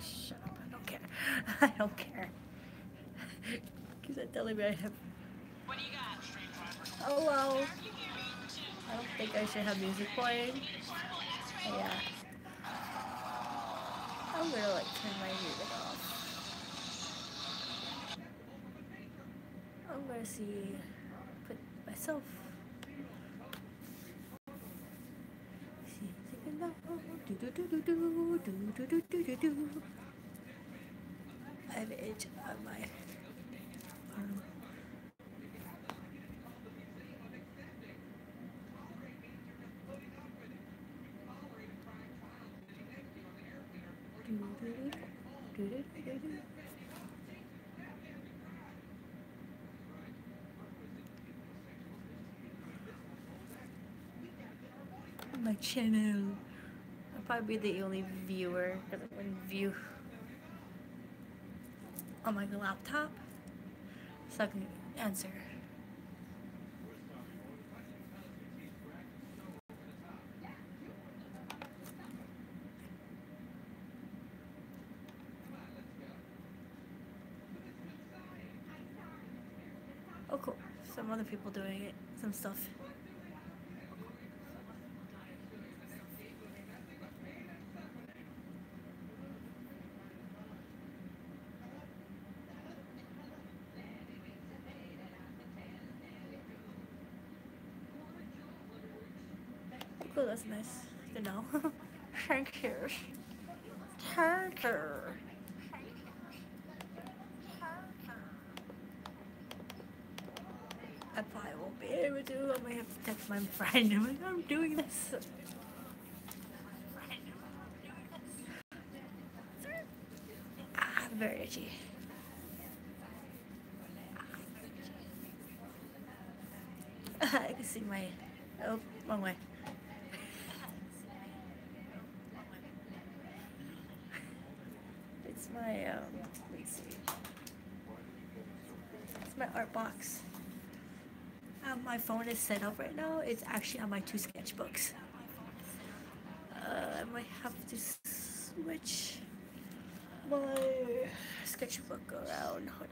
Shut up, I don't care. I don't care. Because they're telling me I have... What do you got? Oh well. I don't think I should have music playing. Yeah. I'm gonna like turn my music off. I'm gonna see... put myself... I have an itch on my arm. My channel. I'll probably be the only viewer because I can view on my laptop, so I can answer. Oh cool, some other people doing it, some stuff. Cool, that's nice to know. Thank you. Thank you. I probably won't be able to. I might have to text my friend. I'm like, I'm doing this. Ah, very itchy. I can see my... Oh, wrong way. It's my, let's see. It's my art box. My phone is set up right now. It's actually on my 2 sketchbooks. I might have to switch my sketchbook around. Hold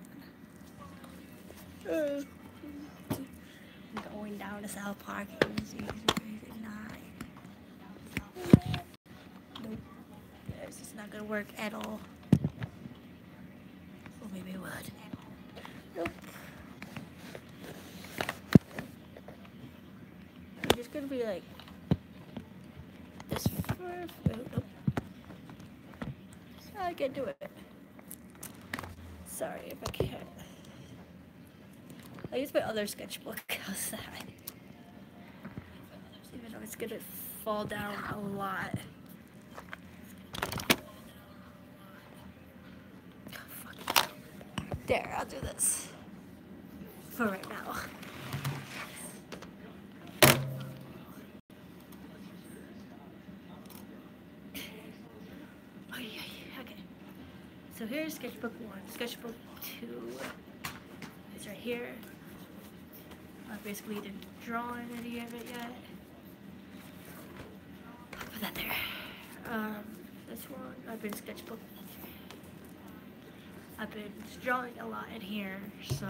on. I'm going down to South Park. Nope. Yeah, it's just not gonna work at all. Or maybe it would. Nope. I'm just gonna be like this first. Nope. I can't do it. Sorry if I can't. I use my other sketchbook outside. Even though it's gonna fall down a lot. There, I'll do this for right now. Okay. So here's sketchbook 1. Sketchbook 2 is right here. I basically didn't draw any of it yet. I'll put that there. This one, I've been sketchbook. I've been drawing a lot in here, so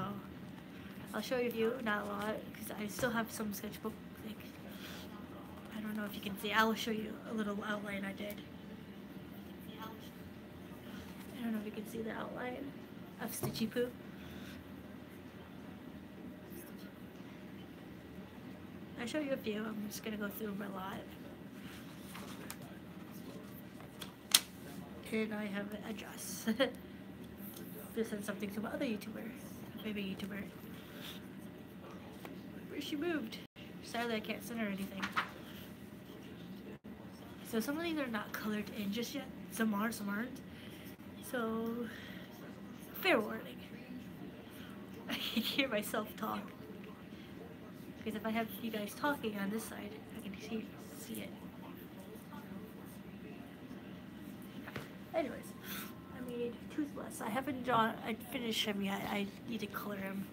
I'll show you a few, not a lot, because I still have some sketchbook, like, I don't know if you can see. I will show you a little outline I did. I don't know if you can see the outline of Stitchy Poo. I'll show you a few. I'm just gonna go through them a lot. And I have an address. To send something to my other YouTuber, baby YouTuber. Where she moved. Sadly, I can't send her anything. So some of these are not colored in just yet. Some are, some aren't. So, fair warning. I can hear myself talk. Because if I have you guys talking on this side, I can see it. Anyways, I made Toothless. I haven't drawn, I finished him yet. I need to color him.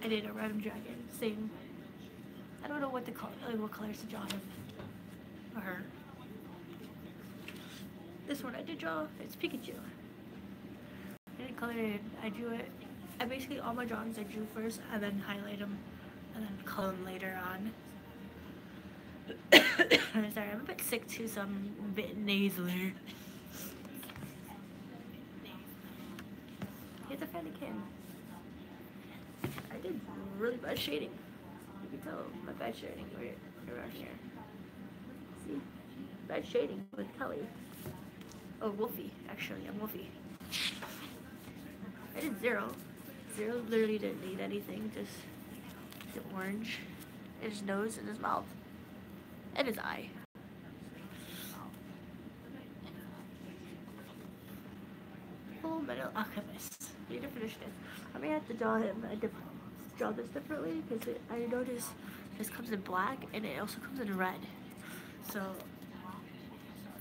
I did a Red Dragon, same. I don't know what the color, what colors to draw him or her. This one I did draw, it's Pikachu. I didn't color it in, I drew it. I basically, all my drawings I drew first and then highlight them and then color them later on. I'm sorry, I'm a bit sick too, so I'm a bit nasally. Here's a Fanny Kim. I did really bad shading. You can tell my bad shading right around here. See? Bad shading with Kelly. Oh, Wolfie. Actually, I'm Wolfie. I did zero. Zero literally didn't need anything, just the orange. His nose and his mouth. And his eye. Full Metal Alchemist. I need to finish this. I may have to draw him. Draw this differently because I noticed this comes in black and it also comes in red. So,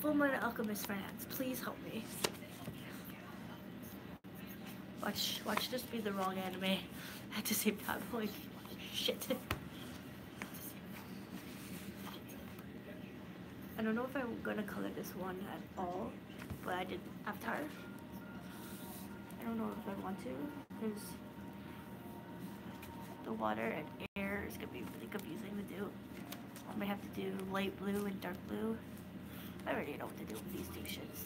Full Metal Alchemist fans, please help me. Watch this be the wrong anime at the same time. Like, shit. I don't know if I'm gonna color this one at all, but I did Avatar. I don't know if I want to, because the water and air is gonna be really confusing to do. I might have to do light blue and dark blue. I already know what to do with these two shits.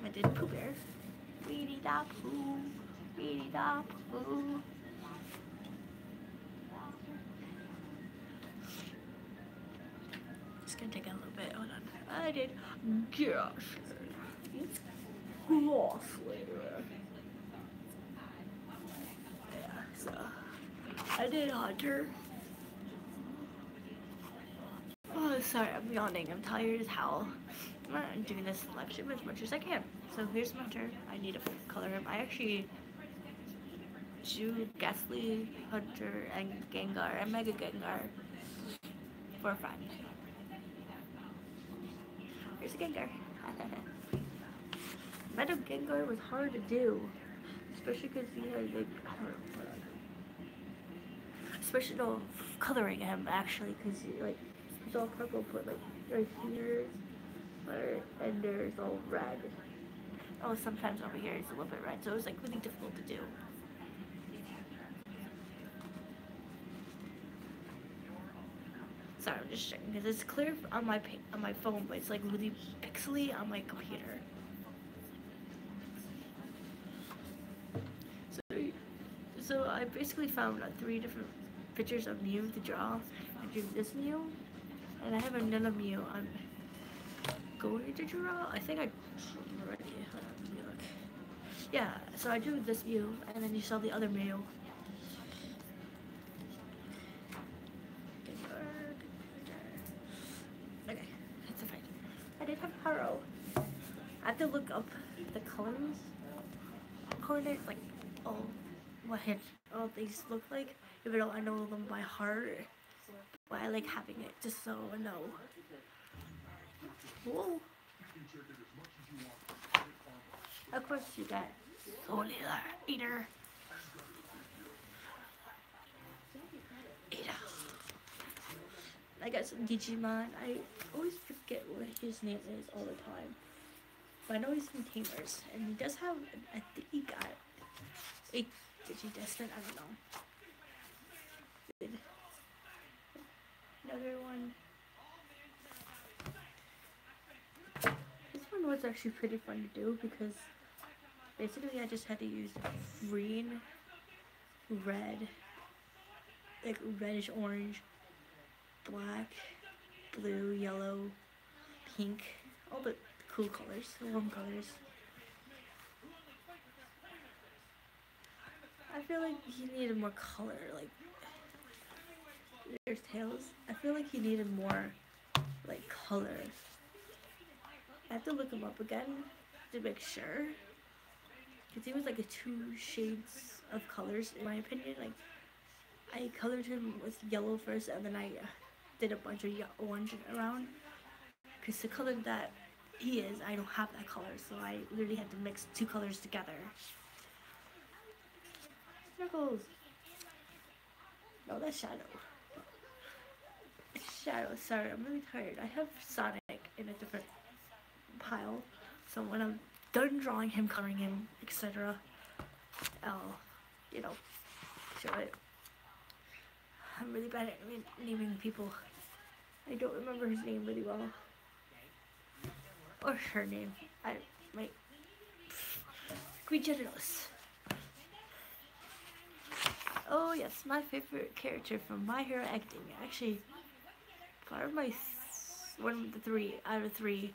I did Pooh Bear. Weedy da poo, weedy da poo. It's gonna take a little bit. Hold on. I did Gosh. It's Glossly. Yeah, so I did Hunter. Oh, sorry, I'm yawning. I'm tired as hell. I'm doing this live stream as much as I can. So here's Hunter. I need to color him. I actually drew Ghastly, Hunter, and Gengar, and Mega Gengar for a friend. Here's a Gengar. Mega Gengar was hard to do, especially because he had like, I don't know, especially no coloring him actually, because like he's all purple, but like right here, and there's all red. Oh, sometimes over here it's a little bit red, so it was like really difficult to do. Sorry, I'm just checking because it's clear on my phone, but it's like really pixely on my computer. So I basically found 3 different pictures of Mew to draw. I drew this Mew, and I have another Mew I'm going to draw. I think I already. Hold on, let me look. Yeah, so I drew this Mew, and then you saw the other Mew. Okay, that's fine. I did have Haro. I have to look up the colors, coordinates, like all these look like, even though I know them by heart. But I like having it just so I know. Whoa. Of course you got Eater. I got some Digimon. I always forget what his name is all the time. But I know he's from Tamers. And he does have, I think he got a Digidestined, I don't know. Another one. This one was actually pretty fun to do because basically I just had to use green, red, like reddish orange, black, blue, yellow, pink, all the cool colors, the warm colors. I feel like he needed more color, like there's tails. I feel like he needed more like color. I have to look him up again to make sure, because he was like 2 shades of colors in my opinion. Like I colored him with yellow first, and then I did a bunch of orange around, because the color that he is, I don't have that color, so I literally had to mix 2 colors together. Circles. No, that's Shadow. shadows. Sorry, I'm really tired. I have Sonic in a different pile, so when I'm done drawing him, coloring him, etc., I'll, you know, show it. I'm really bad at naming people. I don't remember his name really well. Or her name. I might be generous. Oh yes, my favorite character from My Hero Academia. Actually, part of my one of the 3 out of 3.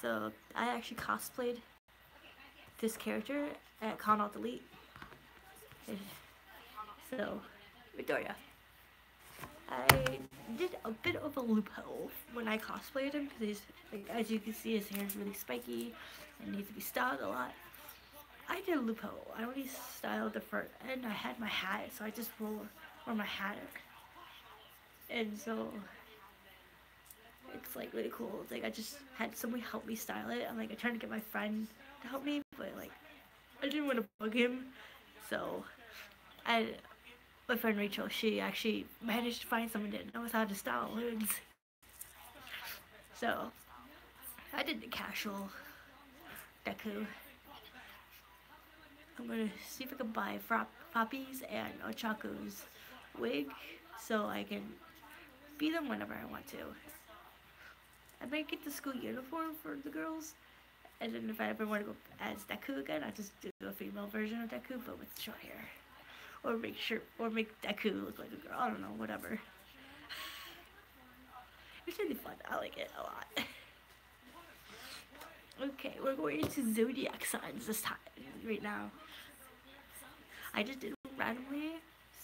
So I actually cosplayed this character at Con Alt Elite. So Victoria. I did a bit of a loophole when I cosplayed him because he's, like, as you can see, his hair is really spiky and needs to be styled a lot. I did a loophole. I already styled the front and I had my hat, so I just wore my hat. And so it's like really cool. It's like I just had somebody help me style it. I'm like, I tried to get my friend to help me, but like I didn't want to bug him, so my friend Rachel, she actually managed to find someone that knows how to style hoods. So I did the casual Deku. I'm gonna see if I can buy Foppies and Ochako's wig so I can be them whenever I want to. I might get the school uniform for the girls, and then if I ever want to go as Deku again, I just do a female version of Deku but with short hair. Or make Deku look like a girl. I don't know, whatever. It's really fun. I like it a lot. Okay, we're going into zodiac signs this time, right now. I just did it randomly,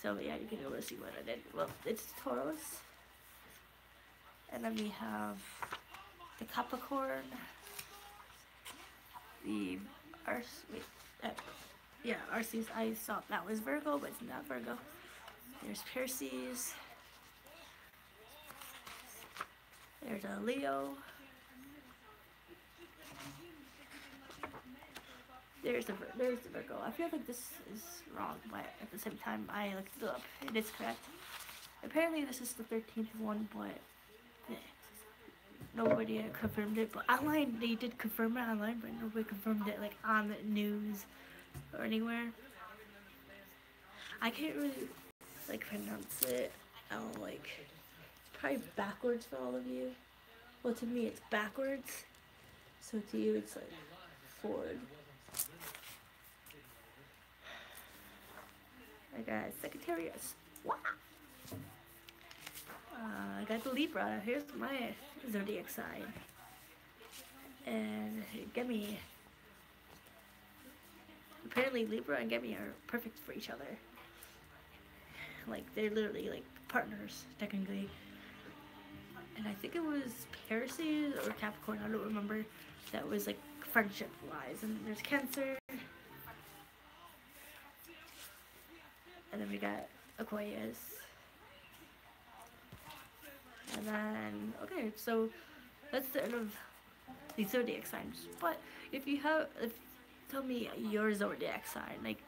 so yeah, you can go see what I did. Well, it's Taurus. And then we have the Capricorn, the Arceus. I thought that was Virgo, but it's not Virgo. There's Pisces. There's a Leo. There's the Virgo. I feel like this is wrong, but at the same time, I looked it up. It is correct. Apparently, this is the 13th one, but nobody confirmed it. But online, they did confirm it online, but nobody confirmed it like on the news or anywhere. I can't really like pronounce it. I'll like probably backwards for all of you. Well, to me it's backwards, so to you it's like forward. I got Sagittarius. Wow. I got the Libra. Here's my zodiac sign, and Gemi. Apparently Libra and Gemi are perfect for each other. Like, they're literally like partners, technically. And I think it was Pisces or Capricorn, I don't remember, that was like friendship wise. And there's Cancer. And then we got Aquarius. And then, okay, so that's the end of the zodiac signs. But if tell me your zodiac sign, like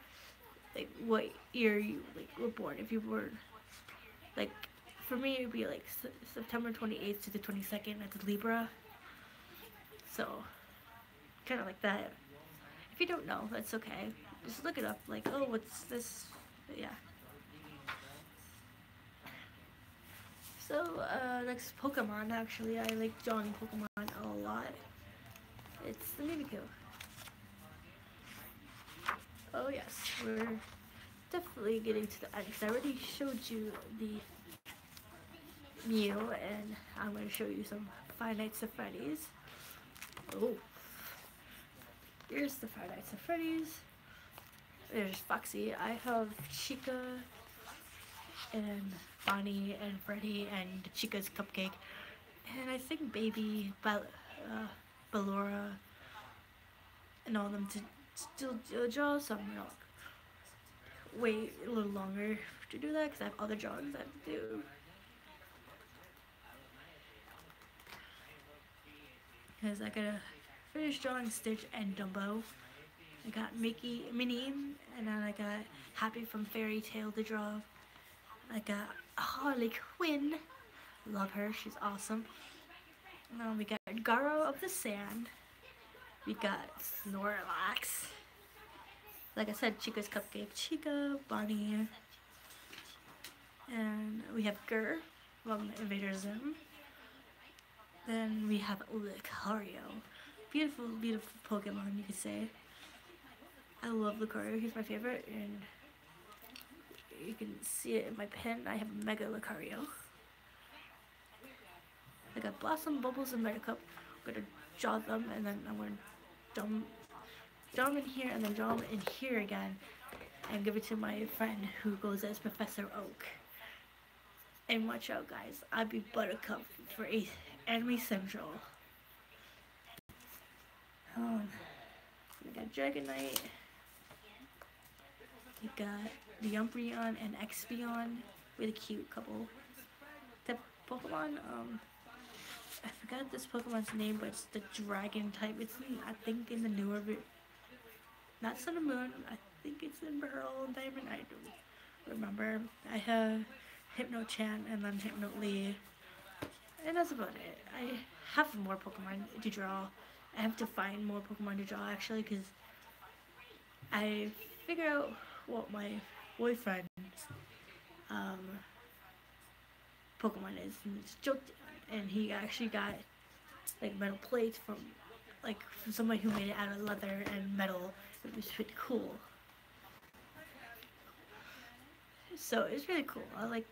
what year you were born. If you were, like, for me it'd be like September 28th to the 22nd. That's Libra. So, kind of like that. If you don't know, that's okay. Just look it up. Like, oh, what's this? Yeah. So, next Pokemon. Actually, I like drawing Pokemon a lot. It's the Mimikyu. Oh yes, we're definitely getting to the end, because I already showed you the Mew, and I'm going to show you some Five Nights at Freddy's. Oh, here's the Five Nights at Freddy's. There's Foxy. I have Chica and Bonnie and Freddy and Chica's Cupcake, and I think Baby, Ballora, and all of them to still draw some, wait a little longer to do that because I have other drawings I have to do. Because I gotta finish drawing Stitch and Dumbo. I got Minnie, and then I got Happy from Fairy Tale to draw. I got Harley Quinn. Love her. She's awesome. We got Garo of the Sand. We got Snorlax. Like I said, Chica's Cupcake, Chica, Bonnie, and we have Gur from Invader Zim. Then we have Lucario. Beautiful, beautiful Pokemon, you could say. I love Lucario, he's my favorite, and you can see it in my pen. I have Mega Lucario. I got Blossom, Bubbles, and Buttercup. I'm gonna draw them, and then I'm gonna draw them in here, and then draw them in here again, and give it to my friend who goes as Professor Oak. And watch out, guys. I'll be Buttercup for Anime Central. We got Dragonite. We got the Umbreon and Expion. Really cute couple. The Pokemon, I forgot this Pokemon's name, but it's the Dragon type. It's I think in the newer not Sun and Moon. I think it's in Pearl and Diamond. I don't remember. I have Hypno-chan and then Hypno-Lee. And that's about it. I have more Pokemon to draw. I have to find more Pokemon to draw actually, because I figured out what my boyfriend's Pokemon is, and it's Jolteon, and he actually got like metal plates from somebody who made it out of leather and metal. It was pretty cool. So it's really cool. I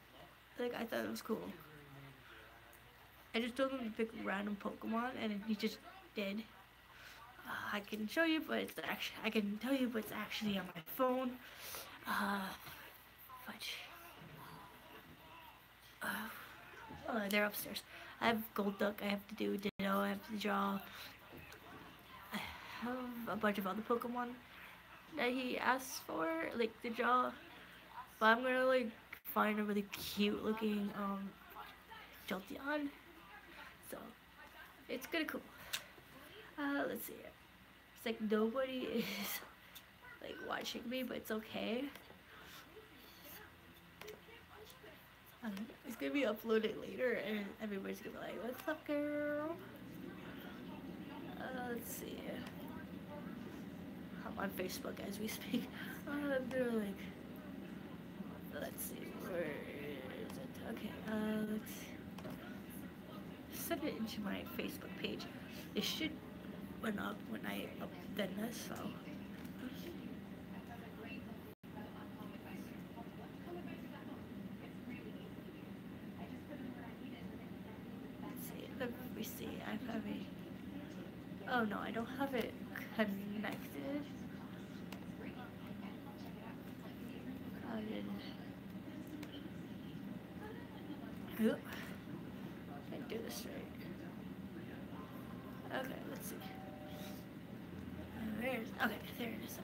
thought it was cool. I just told him to pick random Pokemon, and he just did. I can show you, but I can tell you, but it's actually on my phone. Fudge. Oh, they're upstairs. I have Golduck. I have to do Ditto. I have to draw. I have a bunch of other Pokemon that he asked for, to draw. But I'm gonna find a really cute looking Jolteon. So it's kinda cool. Let's see. It's nobody is watching me, but it's okay. It's gonna be uploaded later, and everybody's gonna be like, "What's up, girl?" Let's see. I'm on Facebook as we speak. They're let's see, where is it? Okay, let's send it into my Facebook page. It should went up when I done this, so. Let me see. I have a. Oh no, I don't have it connected. I didn't. Oop. Can't do this right. Okay, let's see. Okay, there it is.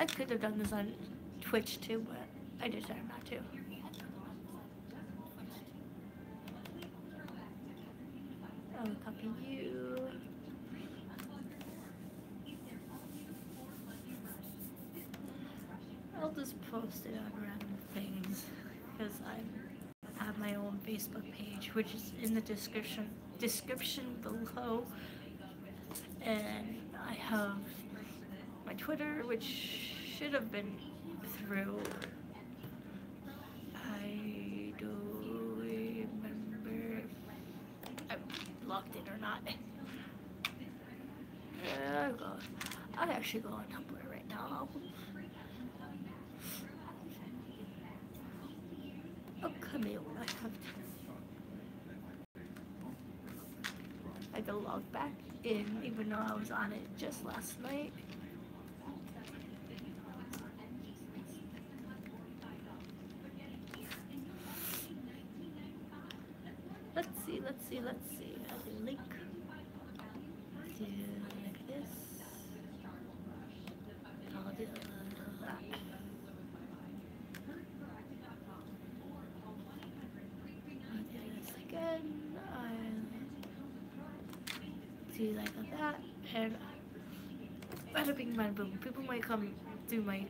I could have done this on Twitch too, but I decided not to. I'll copy you. I'll just post it on random things because I have my own Facebook page, which is in the description below, and I have my Twitter, which should have been through. I don't remember if I logged in or not. I'll actually go on Tumblr right now. Oh, Camille, I can log back in, even though I was on it just last night. Let's see. Add a link. see like that, and bada bing bada boom. People might come through my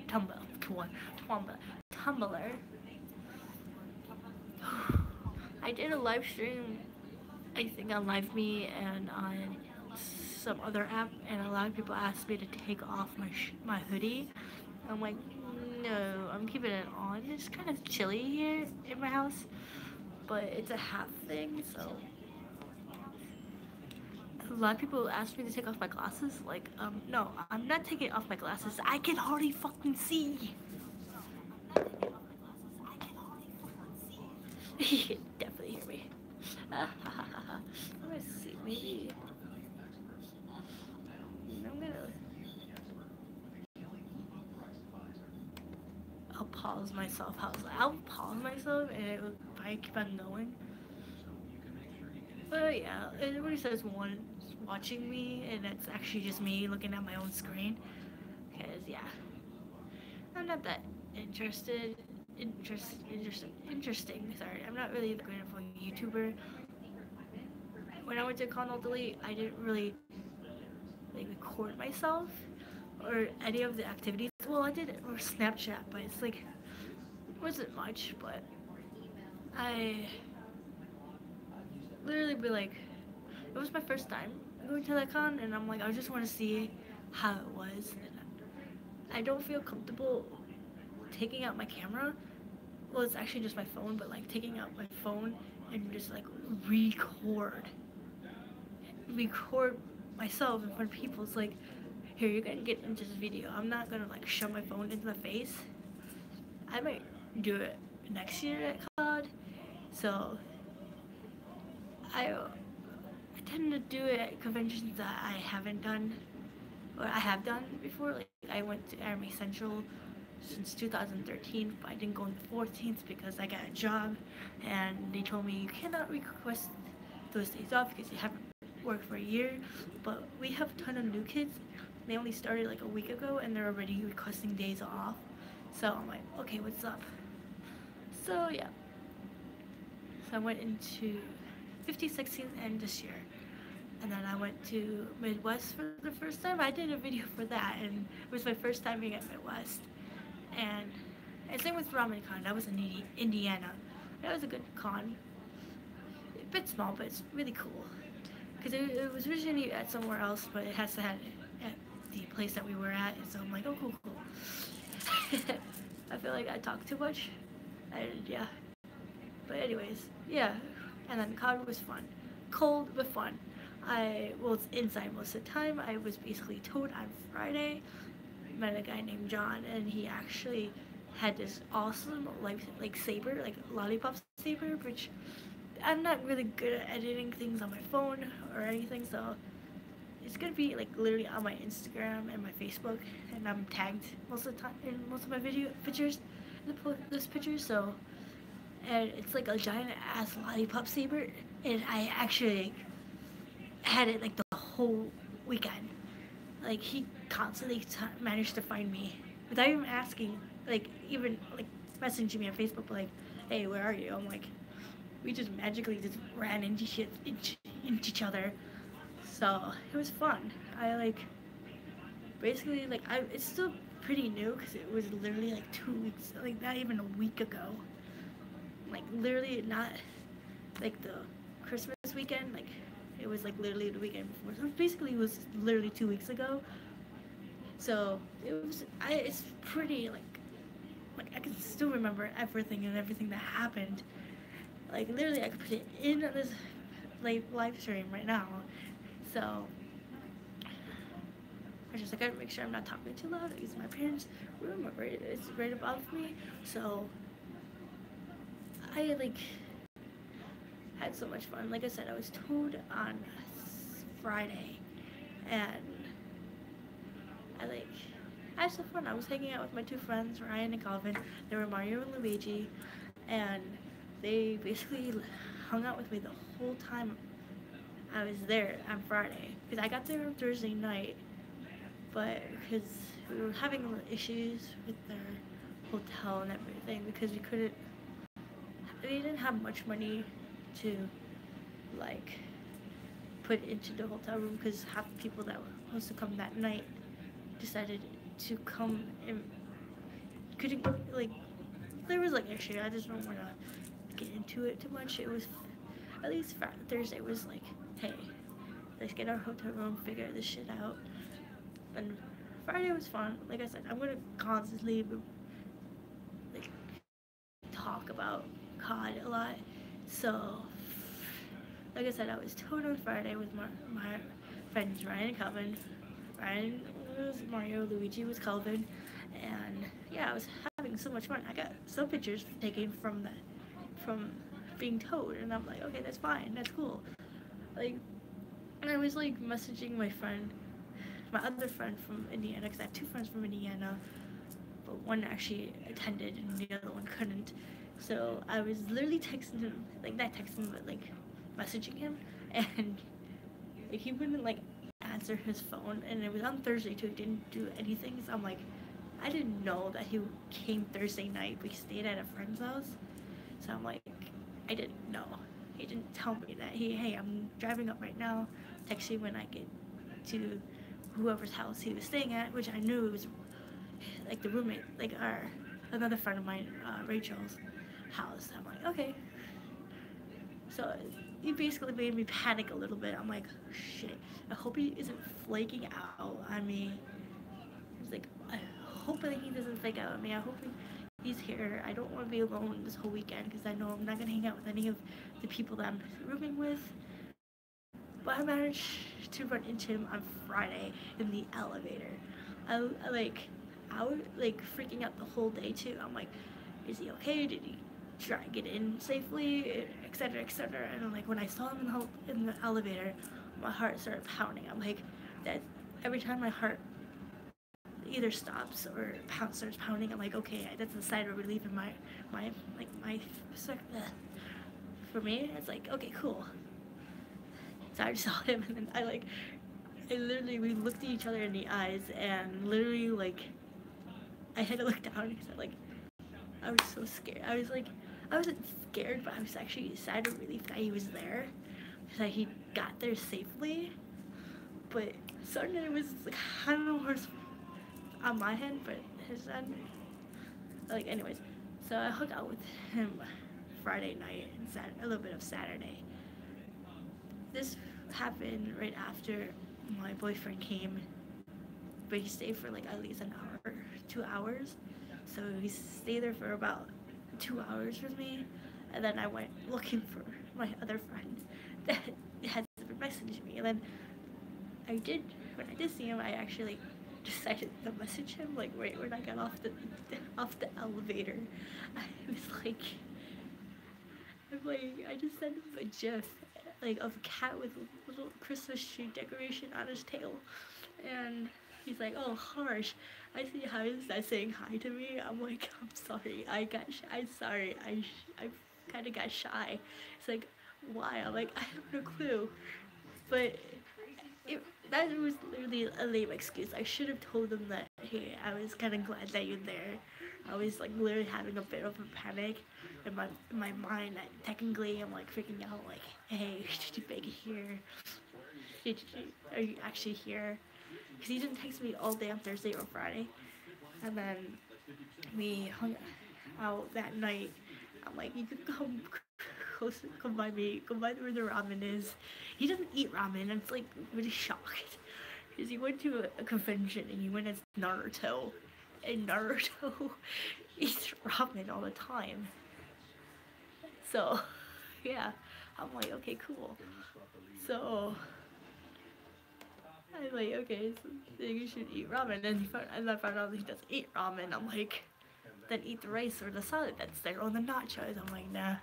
Tumblr. I did a live stream, I think on Live Me and on some other app, and a lot of people asked me to take off my hoodie. I'm like, no, I'm keeping it on. It's kind of chilly here in my house, but it's a hat thing, so a lot of people ask me to take off my glasses. Like, no, I'm not taking off my glasses. I can hardly fucking see. You can definitely hear me. Let's see, maybe I'm gonna. I'll pause myself. I'll pause myself, and it will probably keep on going. But yeah, everybody says one watching me, and it's actually just me looking at my own screen. Cause yeah, I'm not that interested. Interesting. Sorry, I'm not really that great of a YouTuber. When I went to Con Delete, I didn't really like record myself or any of the activities. Well, I did it or Snapchat, but it's like it wasn't much. But I literally be like, it was my first time going to that con, and I'm like, I just want to see how it was. And I don't feel comfortable taking out my camera. Well, it's actually just my phone, but like taking out my phone and just like record myself in front of people. It's like, here, you're gonna get into this video. I'm not gonna like shove my phone into the face. I might do it next year at COD. So I tend to do it at conventions that I haven't done, or I have done before. Like I went to Army Central since 2013, but I didn't go on the 14th because I got a job, and they told me you cannot request those days off because you haven't worked for a year. But we have a ton of new kids. They only started like a week ago, and they're already requesting days off. So I'm like, okay, what's up? So yeah. So I went into 50/16 and this year. And then I went to Midwest for the first time. I did a video for that, and it was my first time being at Midwest. And same with Ramen Con. That was in Indiana. That was a good con. A bit small, but it's really cool. Because it was originally at somewhere else, but it has to have it at the place that we were at. And so I'm like, oh, cool. I feel like I talk too much. Yeah. But anyways, yeah. And then COD was fun. Cold, but fun. I was inside most of the time. I was basically towed on Friday. Met a guy named John, and he actually had this awesome like saber, like lollipop saber, which I'm not really good at editing things on my phone or anything, so it's gonna be like literally on my Instagram and my Facebook, and I'm tagged most of the time in most of my video pictures, this picture. So, and it's like a giant ass lollipop saber, and I actually had it like the whole weekend. Like he constantly managed to find me without even asking, like even like messaging me on Facebook, like, hey, where are you? I'm like, we just magically just ran into each other. So it was fun. I like basically like it's still pretty new because it was literally like 2 weeks, like not even a week ago. Like literally not like the Christmas weekend, like it was like literally the weekend before. So basically it was literally 2 weeks ago. So it's pretty like I can still remember everything that happened. Like literally I could put it in this live stream right now. So I gotta make sure I'm not talking too loud because my parents' room is right above me. So I like had so much fun. Like I said, I was towed on Friday, and I had some fun. I was hanging out with my two friends, Ryan and Calvin. They were Mario and Luigi, and they basically hung out with me the whole time I was there on Friday. Because I got there on Thursday night, but because we were having issues with their hotel and everything, because we didn't have much money to like put into the hotel room because half the people that were supposed to come that night decided to come and couldn't, like, there was like issue. I just don't want to get into it too much. It was, at least Thursday was like, hey, let's get our hotel room, figure this shit out. And Friday was fun. Like I said, I'm gonna constantly like talk about COD a lot. So, like I said, I was toured on Friday with my friends Ryan and Calvin. Ryan was Mario, Luigi was Calvin, and yeah, I was having so much fun. I got some pictures taken from being towed, and I'm like, okay, that's fine, that's cool. Like, and I was like messaging my other friend from Indiana, because I have two friends from Indiana, but one actually attended and the other one couldn't. So I was literally texting him, like not texting, but like messaging him, and like he wouldn't like answer his phone, and it was on Thursday too. He didn't do anything, so I'm like, I didn't know that he came Thursday night. We stayed at a friend's house, so I'm like, I didn't know. He didn't tell me that. Hey, I'm driving up right now. Text you when I get to whoever's house he was staying at, which I knew it was like the roommate, like another friend of mine, Rachel's house. I'm like, okay. So he basically made me panic a little bit. I'm like, shit. I hope he isn't flaking out on me. I was like, I hope that he doesn't flake out on me. I hope he's here. I don't want to be alone this whole weekend because I know I'm not gonna hang out with any of the people that I'm rooming with. But I managed to run into him on Friday in the elevator. I was like freaking out the whole day too. I'm like, is he okay? Did he try to get in safely, etc., etc.? And like when I saw him in the elevator, my heart started pounding. I'm like, that every time my heart either stops or starts pounding, I'm like, okay, that's a sign of relief in my like my for me. It's like, okay, cool. So I saw him, and then I literally, we looked at each other in the eyes, and literally like I had to look down because I was so scared. I wasn't scared, but I was actually sad and relieved that he was there, that he got there safely. But suddenly it was like, I don't know where's on my head, but his end. Like, anyways, so I hung out with him Friday night and a little bit of Saturday. This happened right after my boyfriend came, but he stayed for like at least an hour, 2 hours. So he stayed there for about 2 hours with me, and then I went looking for my other friend that had been messaging me. And then when I did see him, I actually decided to message him like right when I got off the elevator. I was like, I just sent him a gif like of a cat with a little Christmas tree decoration on his tail, and he's like, oh, harsh. I see how is that saying hi to me. I'm like, I'm sorry. I'm sorry. I kind of got shy. It's like, why? I'm like, I have no clue. But that was literally a lame excuse. I should have told them that, hey, I was kind of glad that you're there. I was like literally having a bit of a panic in my mind that technically I'm like freaking out, like, hey, did you make it here? Are you actually here? Because he didn't text me all day on Thursday or Friday. And then we hung out that night. I'm like, you could come by me, come by where the ramen is. He doesn't eat ramen. I'm like really shocked. Because he went to a convention and he went as Naruto. And Naruto eats ramen all the time. So, yeah. I'm like, okay, cool. So I'm like, okay, so you should eat ramen. And I found out that he doesn't eat ramen. I'm like, then eat the rice or the salad that's there on the nachos. I'm like, nah.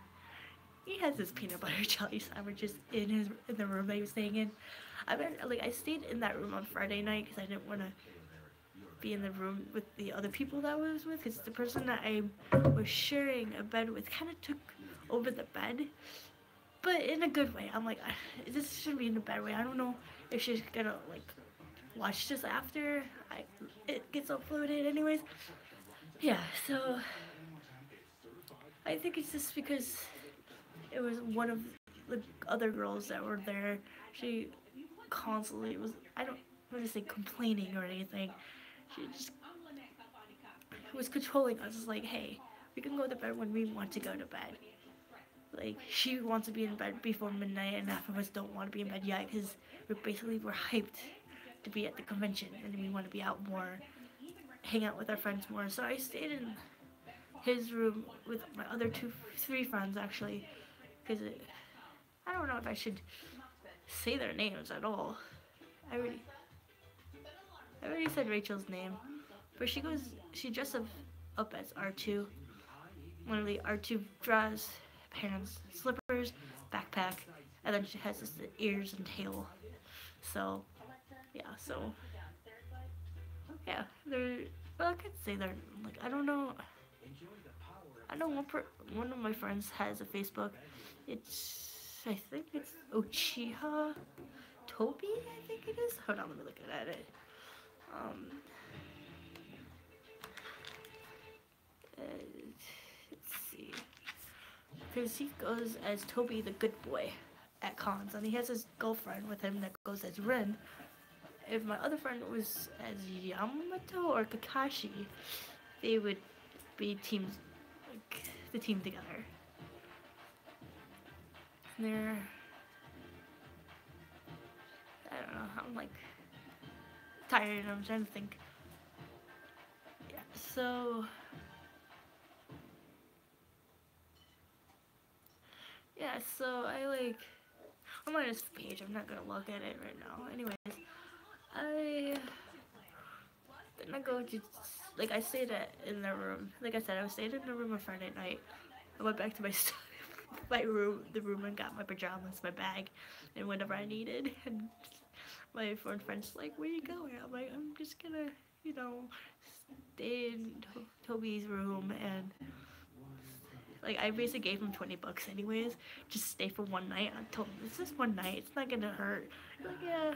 He has his peanut butter jelly sandwiches in the room that he was staying in. I stayed in that room on Friday night because I didn't want to be in the room with the other people that I was with. Because the person that I was sharing a bed with kind of took over the bed, but in a good way. I'm like, this shouldn't be in a bad way. I don't know if she's gonna like watch this after it gets uploaded. Anyways, yeah. So I think it's just because it was one of the other girls that were there, she constantly was, I don't want to say complaining or anything. She just was controlling us. Like, hey, we can go to bed when we want to go to bed. Like, she wants to be in bed before midnight, and half of us don't want to be in bed yet because we're hyped to be at the convention, and we want to be out more, hang out with our friends more. So I stayed in his room with my other three friends actually, because I don't know if I should say their names at all. I already, I already said Rachel's name, but she dressed up as R2. Literally R2 dress, pants, slippers, backpack, and then she has this ears and tail. So, yeah, yeah, they're, well, I could say they're, like, I don't know, I know one of my friends has a Facebook, I think it's Uchiha Toby, I think it is, hold on, let me look at it, let's see, because he goes as Toby the good boy at cons, and he has his girlfriend with him that goes as Rin. If my other friend was as Yamato or Kakashi, they would be teams, like, the team together. They're, I don't know, I'm like tired, I'm trying to think. Yeah, so, yeah, so I like, I'm on his page, I'm not gonna look at it right now. Anyways, then I go to, like, I stayed in the room. Like I said, I stayed in the room on Friday night. I went back to my the room, and got my pajamas, my bag, and whatever I needed. And my friend's like, "Where you going?" I'm like, "I'm just gonna, you know, stay in Toby's room." And like, I basically gave him $20 anyways, just stay for one night. I told him, "It's just one night. It's not gonna hurt." He's like, yeah.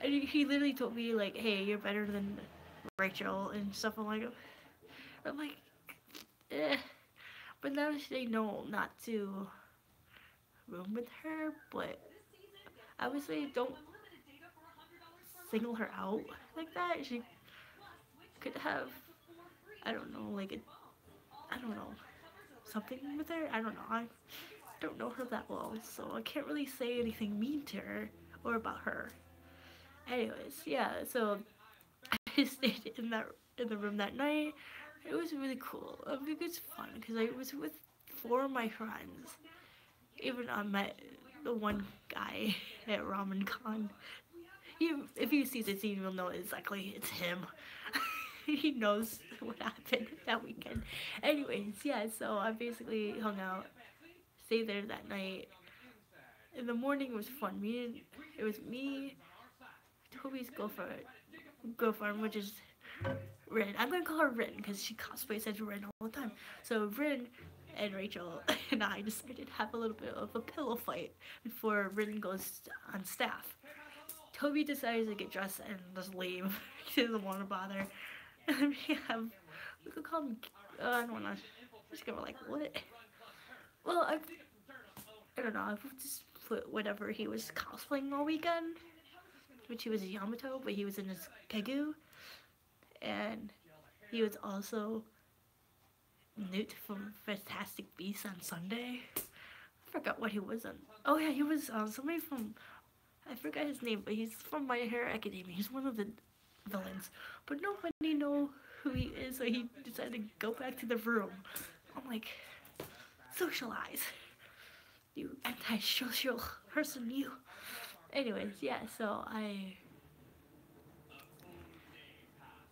And he literally told me like, "Hey, you're better than Rachel," and stuff. I'm like, eh. But now they know not to room with her. But I would say don't single her out like that. She could have, I don't know, like I don't know, something with her. I don't know. I don't know her that well, so I can't really say anything mean to her or about her. Anyways, yeah. So I stayed in the room that night. It was really cool. It was fun because I was with 4 of my friends. Even I met the one guy at Ramen Con. If you see the scene, you'll know exactly it's him. He knows what happened that weekend. Anyways, yeah, so I basically hung out, stayed there that night. In the morning, it was fun. It was me, Toby's girlfriend, which is Rin. I'm gonna call her Rin because she cosplays as Rin all the time. So Rin and Rachel and I decided to have a little bit of a pillow fight before Rin goes on staff. Toby decides to get dressed and just leave. He doesn't want to bother. And we could call him, I don't want to, just go like, what? Well, I don't know, I just put whatever he was cosplaying all weekend, which he was a Yamato, but he was in his Kegu, and he was also Newt from Fantastic Beasts on Sunday. I forgot what he was on. Oh yeah, he was somebody from, I forgot his name, but he's from My Hero Academia. He's one of the villains, but nobody know who he is, so he decided to go back to the room. I'm like, socialize, you antisocial person, you. Anyways, yeah, so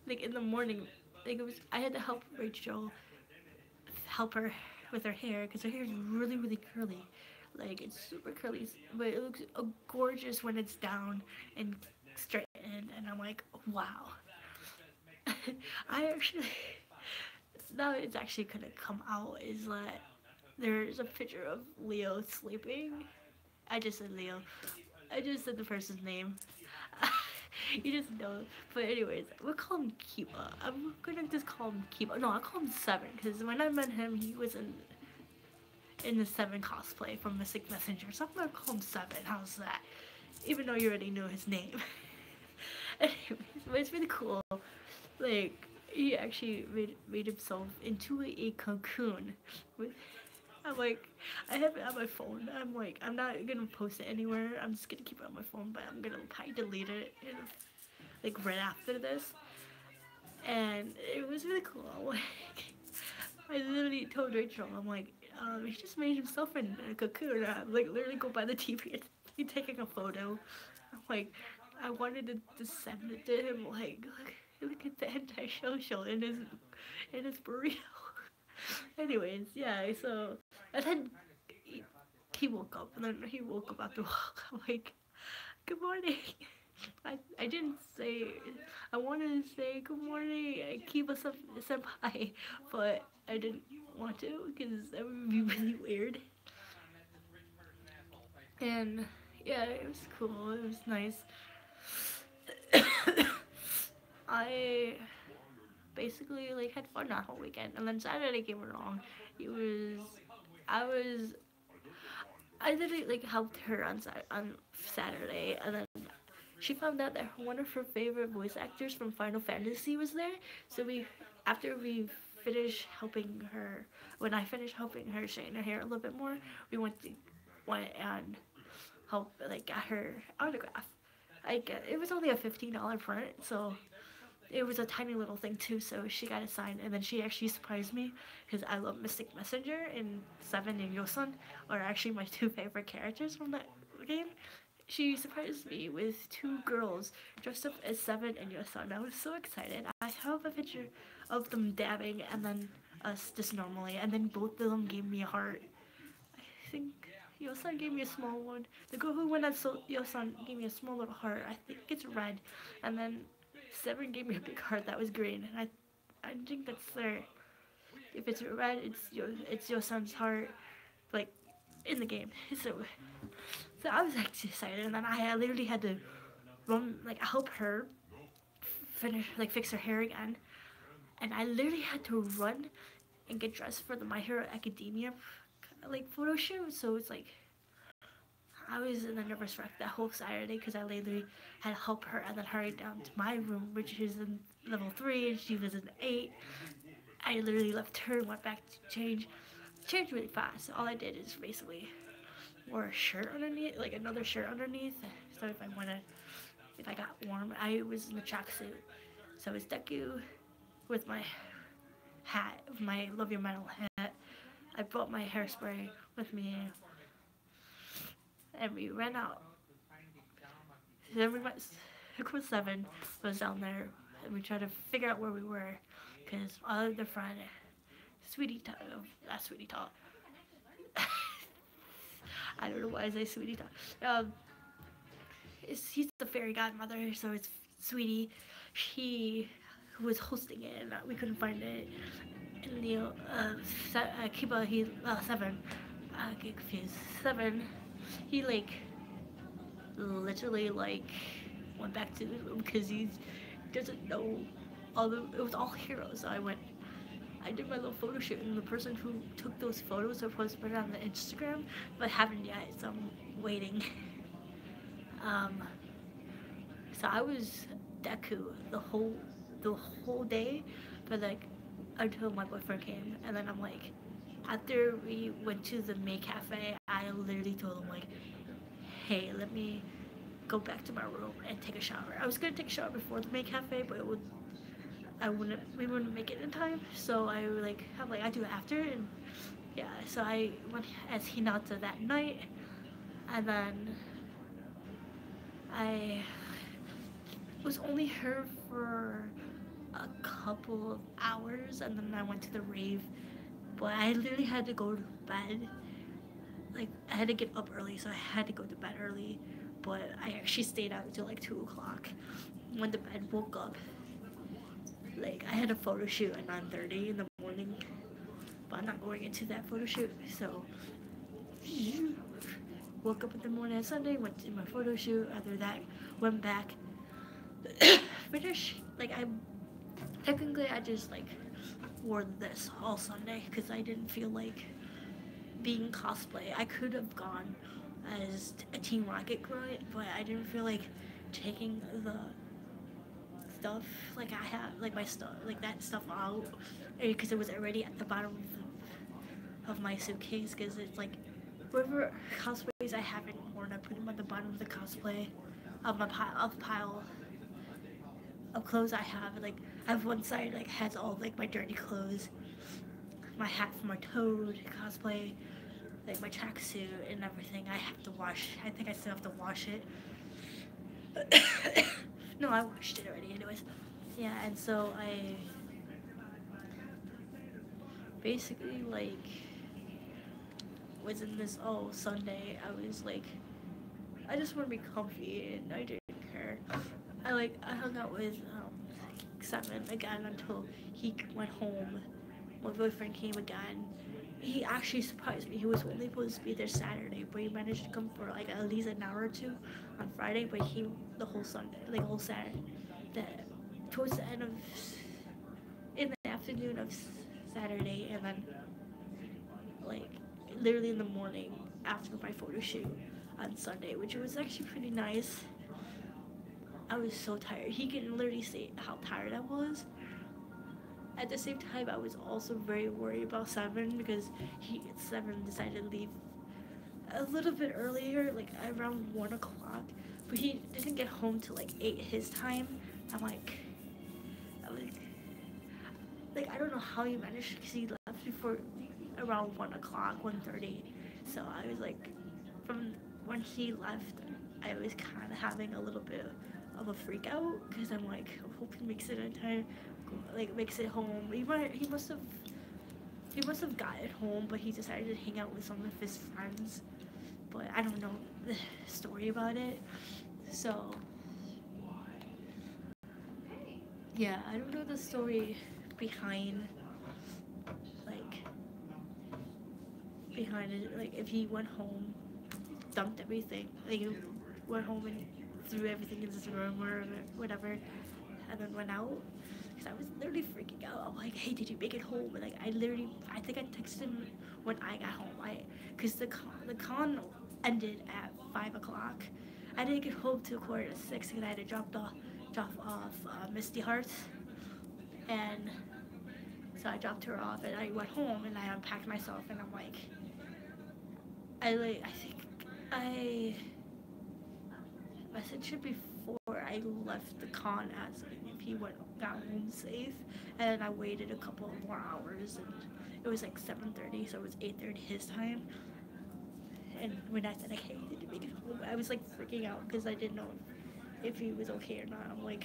like in the morning, like I had to help Rachel, help her with her hair, because her hair is really, really curly. Like, it's super curly, but it looks gorgeous when it's down and straightened, and I'm like, wow. I actually, now it's actually gonna come out, is that there's a picture of Leo sleeping. I just said Leo. I just said the person's name. You just know. But anyways, we'll call him Kiba. I'm gonna just call him Kiba. No, I'll call him Seven, because when I met him, he was in in the Seven cosplay from Mystic Messenger. So I'm gonna call him Seven. How's that? Even though you already know his name. Anyways, but it's really cool. Like, he actually made himself into a cocoon. I'm like, I have it on my phone. I'm like, I'm not gonna post it anywhere. I'm just gonna keep it on my phone, but I'm gonna probably delete it, like right after this. And it was really cool. Like, I literally told Rachel, I'm like, he just made himself in a cocoon. I'm like, literally go by the TV and be taking a photo. I'm like, I wanted to send it to him. Like, look at the anti-social in his burrito. Anyways, yeah. So and then he woke up, and then he woke up after a while. I'm like, good morning. I didn't say, I wanted to say good morning, Kiba senpai, but I didn't want to because that would be really weird. And yeah, it was cool. It was nice. I basically like had fun that whole weekend, and then Saturday came along. It was, I was, I literally like helped her on Saturday, and then she found out that one of her favorite voice actors from Final Fantasy was there. So after we finished helping her, when I finished helping her straighten her hair a little bit more, we went and help like got her autograph. Like it was only a $15 print, so it was a tiny little thing too. So she got it signed, and then she actually surprised me because I love Mystic Messenger and Seven and Yosun are actually my two favorite characters from that game. She surprised me with two girls dressed up as Seven and Yosun. I was so excited. I have a picture of them dabbing and then us just normally, and then both of them gave me a heart. I think Yosun gave me a small one. The girl who went on Yosun gave me a small little heart. I think it's red, and then Seven gave me a big heart that was green. And I think that's their. If it's red, it's Yosun's heart, like in the game. So I was actually excited, and then I literally had to run, like help her finish, like fix her hair again, and I literally had to run and get dressed for the My Hero Academia like photo shoot. So it's like I was in a nervous wreck that whole Saturday because I literally had to help her and then hurry down to my room, which is in level 3, and she was in 8. I literally left her and went back to change really fast. All I did is basically wore a shirt underneath, like another shirt underneath. So if I got warm, I was in a tracksuit. So it's Deku with my hat, with my Love Your Metal hat. I brought my hairspray with me, and we ran out. Then we went, Equal 7 was down there, and we tried to figure out where we were, because our other friend, Sweetie Tot, not Sweetie Tot, I don't know why I say Sweetie Tot. He's the fairy godmother, so it's Sweetie. She was hosting it, and we couldn't find it. And Kiba, 7, I get confused. 7, he like literally like went back to his room because he doesn't know it was all heroes. So I did my little photo shoot, and the person who took those photos are supposed to put it on the Instagram, but haven't yet, so I'm waiting. So I was Deku the whole day, but like until my boyfriend came, and then I'm like, after we went to the May Cafe, I literally told him like, hey, let me go back to my room and take a shower. I was gonna take a shower before the May Cafe, but we wouldn't make it in time. So I'm like I do it after, and yeah. So I went as Hinata that night, and then I was only her for a couple of hours, and then I went to the rave. But I literally had to go to bed. Like I had to get up early, so I had to go to bed early. But I actually stayed out until like 2 o'clock. When the bed woke up, like I had a photo shoot at 9:30 in the morning, but I'm not going into that photo shoot. So woke up in the morning on Sunday, went to my photo shoot. After that, went back, finished. Like I just like wore this all Sunday because I didn't feel like being cosplay. I could have gone as a Team Rocket girl, but I didn't feel like taking the stuff like I had, like my stuff, like that stuff out, because it was already at the bottom of my suitcase. Because it's like whatever cosplays I haven't worn, I put them at the bottom of the cosplay of my pile of clothes I have. Like I have one side like has all like my dirty clothes, my hat from my Toad cosplay, like my tracksuit and everything. I have to wash. I think I still have to wash it. No, I washed it already. Anyways, yeah, and so I basically like was in this Sunday. I was like, I just want to be comfy, and I didn't care. I hung out with Seven again until he went home. My boyfriend came again. He actually surprised me. He was only supposed to be there Saturday, but he managed to come for like at least an hour or two on Friday. But he the whole Sunday, like whole Saturday. That towards the end of in the afternoon of Saturday, and then like literally in the morning after my photo shoot on Sunday, which was actually pretty nice. I was so tired. He can literally say how tired I was. At the same time, I was also very worried about Seven because Seven decided to leave a little bit earlier, like around 1 o'clock, but he didn't get home till like 8 his time. I'm like, I I don't know how he managed because he left before around 1 o'clock, 1:30. So I was like, from when he left, I was kind of having a little bit of a freak out because I'm like, I hope he makes it in time, like makes it home. He must have gotten home, but he decided to hang out with some of his friends. But I don't know the story about it. So yeah, I don't know the story behind like behind it. Like if he went home, dumped everything, like he went home and threw everything in his room or whatever, and then went out. Because I was literally freaking out. I'm like, hey, did you make it home? And like I think I texted him when I got home. Because the con ended at 5 o'clock. I didn't get home till 5:45 because I had to drop off Misty Hearts, and so I dropped her off and I went home and I unpacked myself and I'm like, I think I messaged him before I left the con asking if he got home safe, and then I waited a couple more hours and it was like 7:30, so it was 8:30 his time. And when I said like, hey, did you make it home? I was like freaking out because I didn't know if he was okay or not. I'm like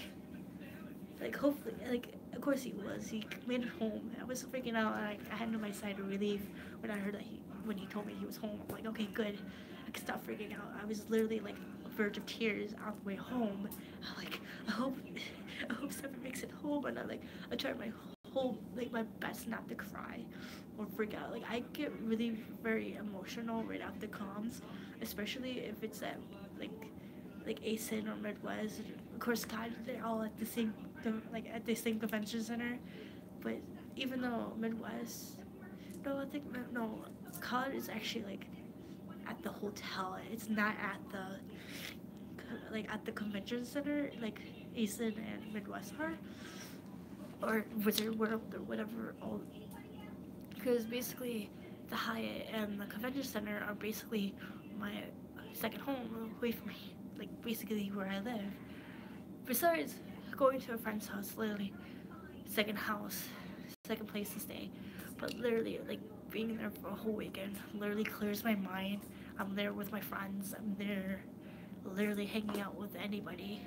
hopefully, like of course he was. He made it home. I was freaking out. I had no my sigh of relief when I heard that when he told me he was home. I'm like, okay, good. I could stop freaking out. I was literally like on the verge of tears on the way home. I'm like, I hope Seven makes it home. And I tried my my best not to cry or freak out. Like I get really very emotional right after comms, especially if it's at like ASIN or Midwest. Of course, God, they're all at the same convention center. But even though Midwest, no, I think no, COD is actually like at the hotel. It's not at the convention center like ASIN and Midwest are, or Wizard World or whatever. All because basically the Hyatt and the convention center are basically my second home away from me, like basically where I live. Besides going to a friend's house, literally second house, second place to stay. But literally, like being there for a whole weekend literally clears my mind. I'm there with my friends. I'm there literally hanging out with anybody.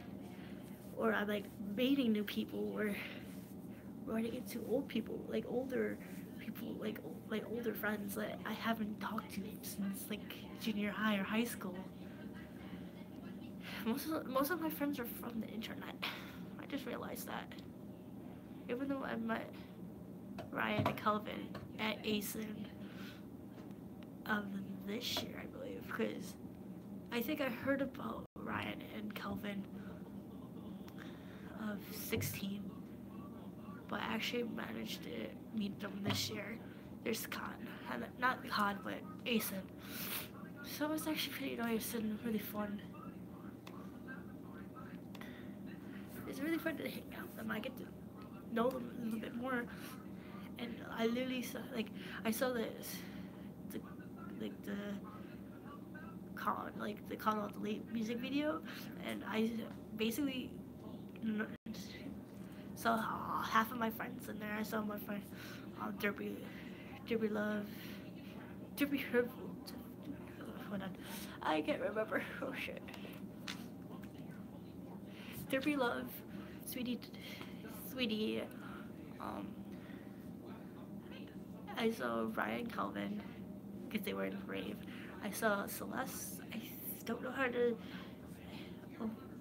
Or I'm like meeting new people or running into old people, like older people, like older friends that I haven't talked to since like junior high or high school. Most of my friends are from the internet. I just realized that. Even though I met Ryan and Kelvin at ASIN of this year, I believe, because I think I heard about Ryan and Kelvin of 16, but I actually managed to meet them this year there's Khan. Not Khan, but Asen. So it's actually pretty nice and really fun. It's really fun to hang out with them. I get to know them a little bit more. And I literally saw, like, I saw this, the, like, the Con All Delete music video, and I basically saw half of my friends in there. I saw my friend, Derby Love, Derby Herb. Hold on, I can't remember. Oh shit. Derby Love, Sweetie. Um, I saw Ryan Calvin because they were in Rave. I saw Celeste. I don't know how to.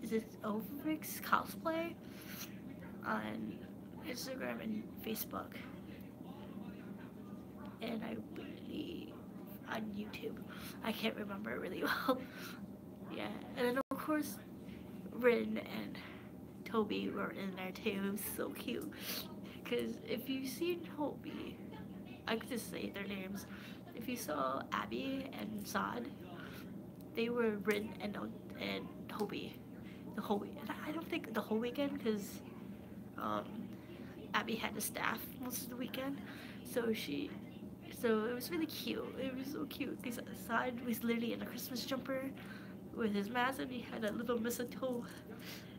Is it Overix cosplay on Instagram and Facebook, and I believe on YouTube. I can't remember it really well. Yeah, and then of course, Rin and Toby were in there too. It was so cute. Because if you've seen Toby, I could just say their names. If you saw Abby and Saad, they were Rin and Toby the whole weekend. I don't think the whole weekend because um, Abby had to staff most of the weekend, so so it was really cute. It was so cute because Saad was literally in a Christmas jumper with his mask, and he had a little mistletoe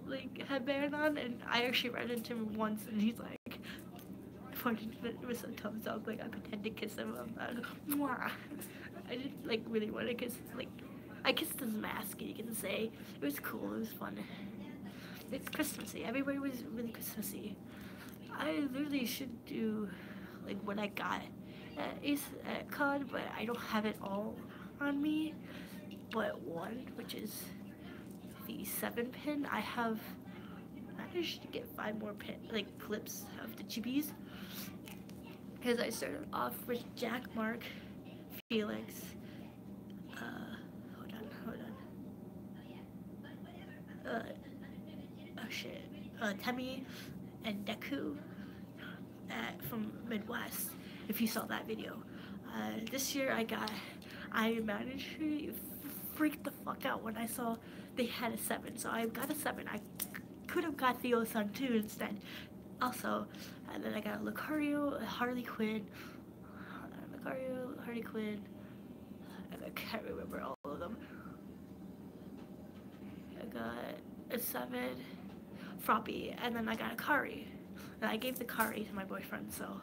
like headband on, and I actually ran into him once, and he's like pointing with some thumbs up, like I pretend to kiss him. I'm like, mwah. I didn't like really want to kiss, like I kissed his mask, you can say. It was cool, it was fun. It's Christmassy. Everybody was really Christmassy. I literally should do like what I got at COD, but I don't have it all on me. But one, which is the 7-pin, I managed to get 5 more clips of the chibis. Because I started off with Jack, Mark, Felix, Temi, and Deku from Midwest, if you saw that video. This year I managed to freak the fuck out when I saw they had a 7, so I got a 7. I could have got Theo-san too instead. Also, and then I got Lucario, Harley Quinn, and I can't remember all of them. I got a 7, Froppy, and then I got a Kari. And I gave the Kari to my boyfriend, so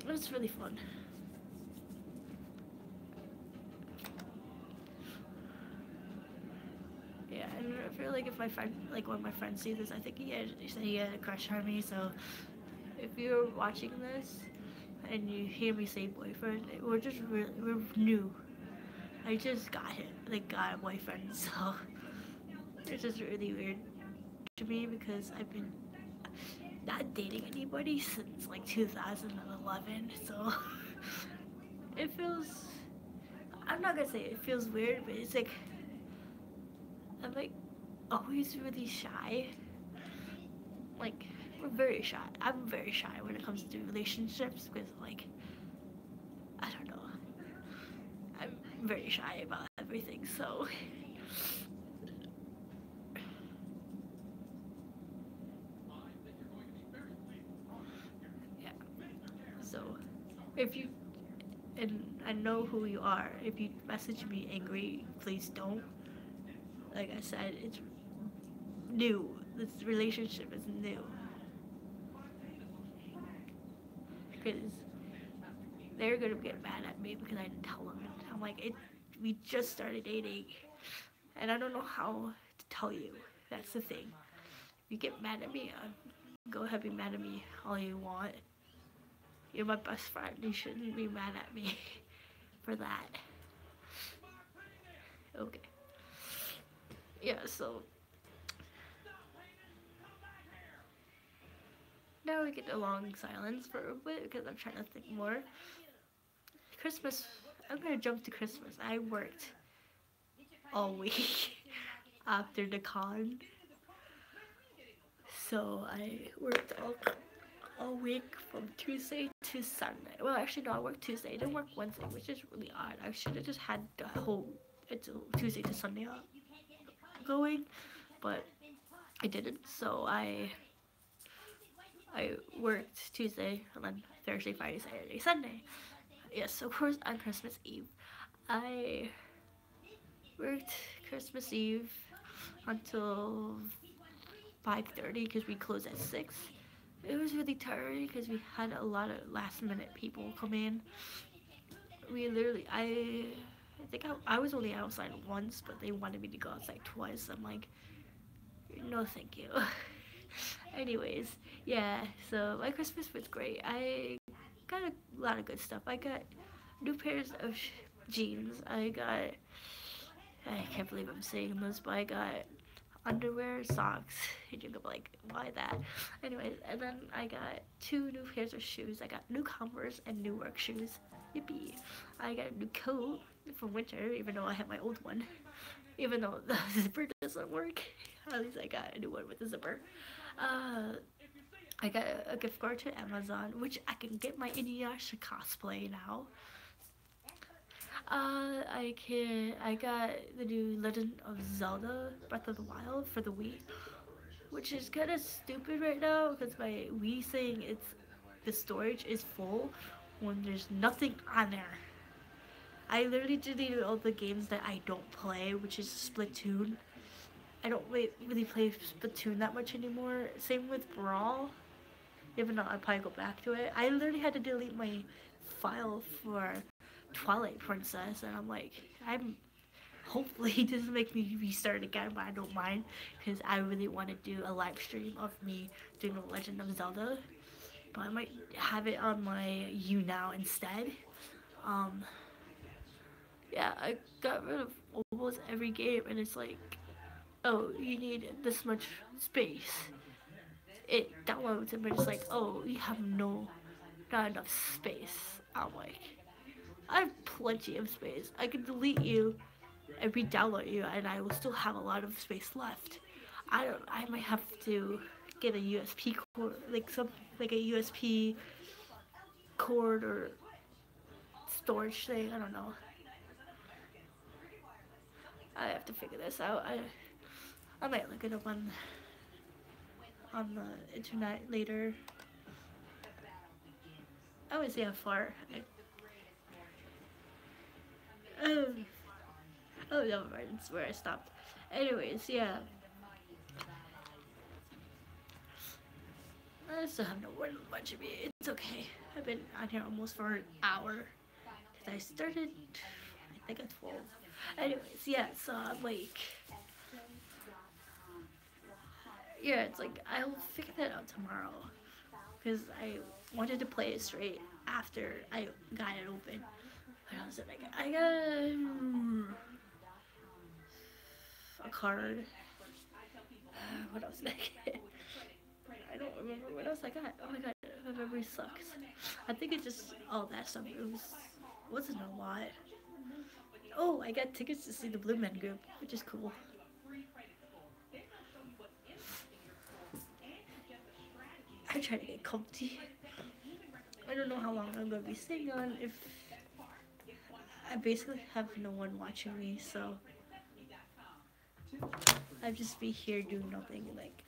it was really fun. Yeah, and I feel like if my friend, like one of my friends sees this, I think he said he had a crush on me, so if you're watching this and you hear me say boyfriend, we're new. I just got a boyfriend, so it's just really weird to me because I've been not dating anybody since like 2011, so it feels, I'm not gonna say it feels weird, but it's like I'm like always really shy. Like we're very shy. I'm very shy when it comes to relationships because like I don't know. I'm very shy about everything, so yeah. So if you, and I know who you are, if you message me angry, please don't. Like I said, it's new. This relationship is new. Because they're gonna get mad at me because I didn't tell them. I'm like, we just started dating, and I don't know how to tell you. That's the thing. If you get mad at me, go ahead, be mad at me all you want. You're my best friend. You shouldn't be mad at me for that. Okay. Yeah, so now we get a long silence for a bit because I'm trying to think more. Christmas, I'm gonna jump to Christmas. I worked all week after the con, so I worked a week from Tuesday to Sunday. Well, actually, no, I worked Tuesday. I didn't work Wednesday, which is really odd. I should have just had the whole Tuesday to Sunday going, but I didn't. So I worked Tuesday and then Thursday, Friday, Saturday, Sunday. Yes, of course, on Christmas Eve. I worked Christmas Eve until 5:30 because we closed at 6. It was really tiring because we had a lot of last minute people come in. We literally, I think I was only outside once, but they wanted me to go outside twice. I'm like, no, thank you. Anyways, yeah, so my Christmas was great. I got a lot of good stuff. I got new pairs of jeans. I can't believe I'm saying this, but I got underwear, socks. And you're gonna be like, why that? Anyways, and then I got 2 new pairs of shoes. I got new Converse and new work shoes. Yippee. I got a new coat for winter, even though I have my old one. Even though the zipper doesn't work. At least I got a new one with a zipper. I got a gift card to Amazon, which I can get my Inuyasha cosplay now. I got the new Legend of Zelda Breath of the Wild for the Wii, which is kind of stupid right now because my Wii saying the storage is full when there's nothing on there. I literally deleted all the games that I don't play, which is Splatoon. I don't really play Splatoon that much anymore. Same with Brawl, even though I'll probably go back to it. I literally had to delete my file for Twilight Princess, and I'm like, hopefully it doesn't make me restart again, but I don't mind, because I really want to do a live stream of me doing The Legend of Zelda, but I might have it on my YouNow instead. Yeah, I got rid of almost every game, and it's like, oh, you need this much space. It downloads it, but it's like, oh, you have not enough space. I'm like, I have plenty of space. I can delete you and re-download you, and I will still have a lot of space left. I might have to get a USB cord, like a USB cord or storage thing. I don't know. I have to figure this out. I might look it up on the internet later. I would say how far. Oh, never mind. It's where I stopped. Anyways, yeah. I still have no word much of me. It's okay. I've been on here almost for an hour. Cause I started, I think at 12. Anyways, yeah. So I'm like, yeah. It's like I'll figure that out tomorrow. Cause I wanted to play it straight after I got it open. What else did I get? I got a card. What else did I get? I don't remember what else I got. Oh my god, my memory sucks. I think it's just all that stuff. Wasn't a lot. Oh, I got tickets to see the Blue Man Group, which is cool. I try to get comfy. I don't know how long I'm gonna be staying on. If I basically have no one watching me, so I'd just be here doing nothing. Like,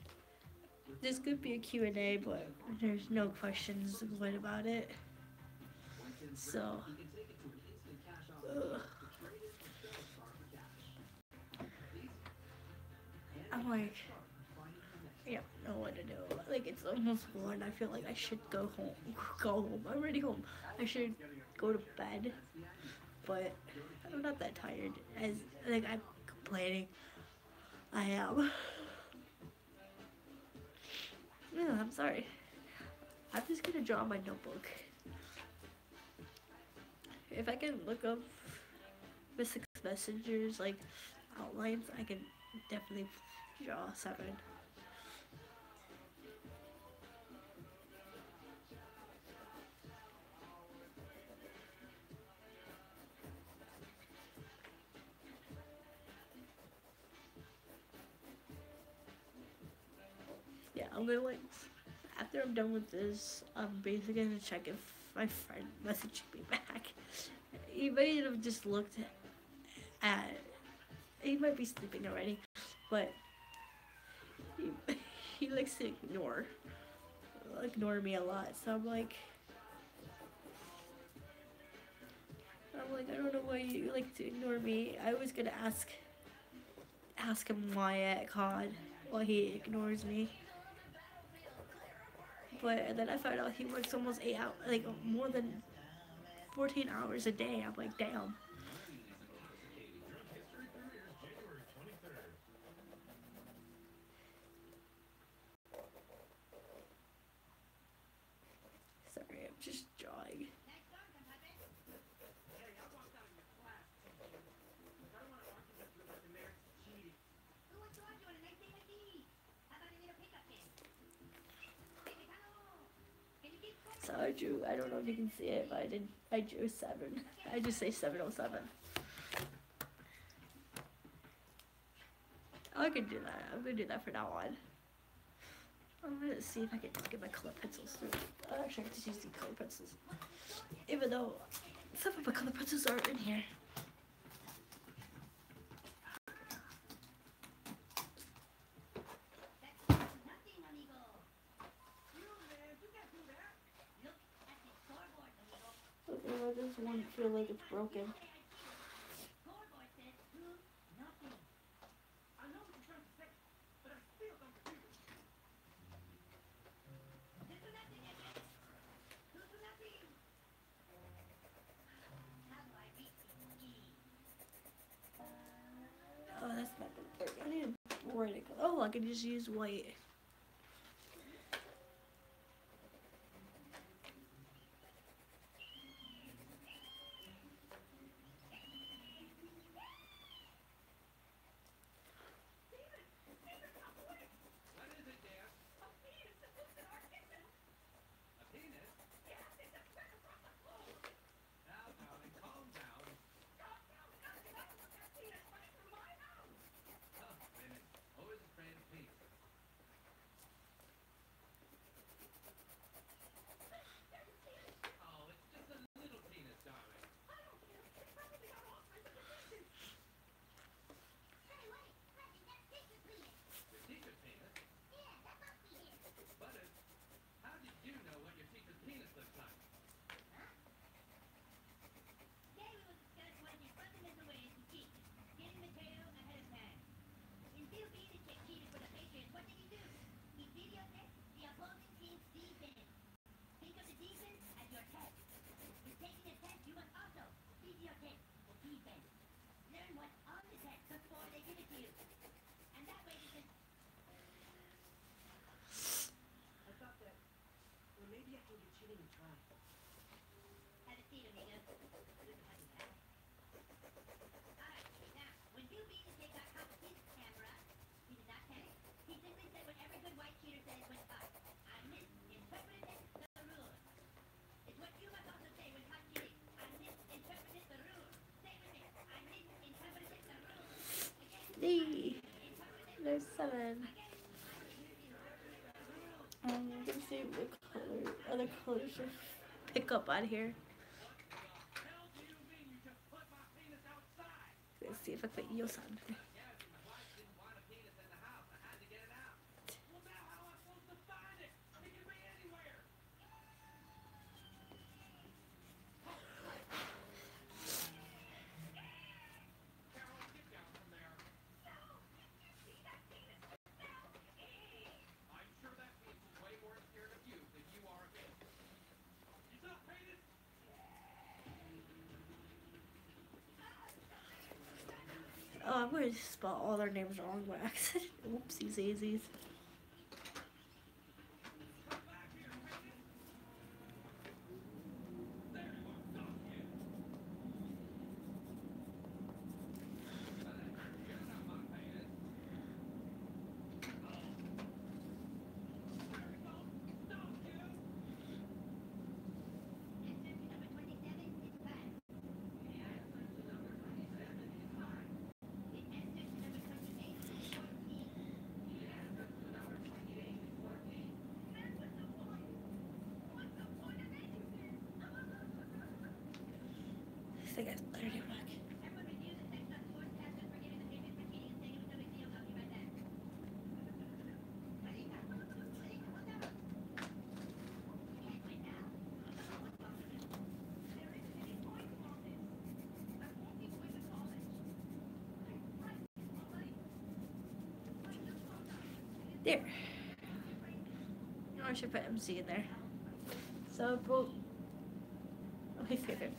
this could be a Q&A, but there's no questions what about it. So, I'm like, I don't know what to do. Like, it's almost 1. I feel like I should go home. I'm already home. I should go to bed, but I'm not that tired. As like I'm complaining, I am. No, I'm sorry. I'm just gonna draw my notebook. If I can look up the 6 messengers, like, outlines, I can definitely draw 7. Yeah, I'm gonna, like, after I'm done with this, I'm basically gonna check if my friend messaged me back. He might have just looked at. He might be sleeping already, but he, he likes to ignore me a lot. So I'm like, I don't know why you like to ignore me. I was gonna ask him why he ignores me. But then I found out he works almost 8 hours, like more than 14 hours a day. I'm like, damn. Sorry, I'm just drawing. So I don't know if you can see it, but I drew 7. I just say 707. I can do that. I'm gonna do that from now on. I'm gonna see if I can just get my color pencils through. Actually, I just use the color pencils. Even though some of my color pencils are in here. Okay, well, this one feel like it's broken. Oh, that's not gonna work. I need a brighter color. Oh, I can just use white. Hey, there's 7. Let me see what other colors should pick up on here. Let's see if I put Yosan. Oh, I'm going to spell all their names wrong by accident. Oopsies daisies. think I better get back. There. I should put MC in there. So, both. Okay, favorite.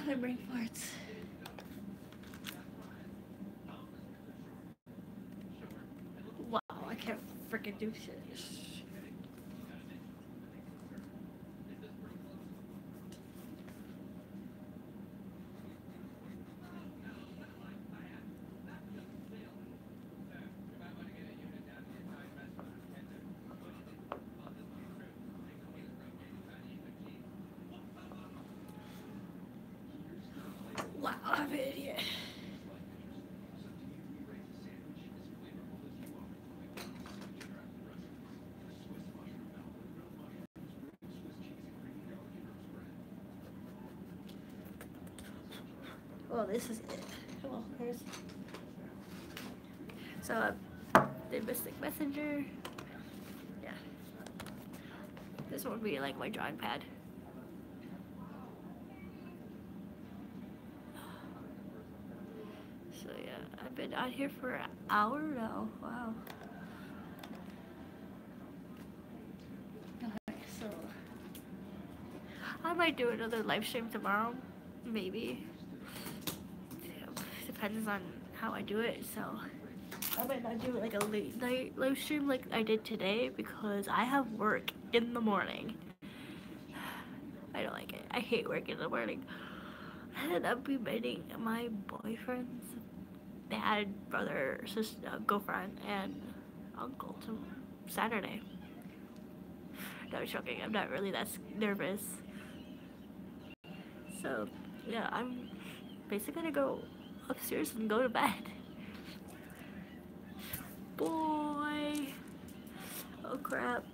My brain farts. Wow, I can't freaking do shit. Wow, I'm an idiot. Well, this is it. Well, here's. So, the Mystic Messenger. Yeah. This one would be like my drawing pad. So yeah, I've been out here for an hour now. Wow. Okay, so I might do another live stream tomorrow, maybe. Depends on how I do it. So I might not do like a late night live stream like I did today because I have work in the morning. I don't like it. I hate work in the morning. And I'll be meeting my boyfriend's dad, brother, sister, girlfriend, and uncle to Saturday. No, I'm joking. I'm not really that nervous. So, yeah, I'm basically gonna go upstairs and go to bed. Boy. Oh crap.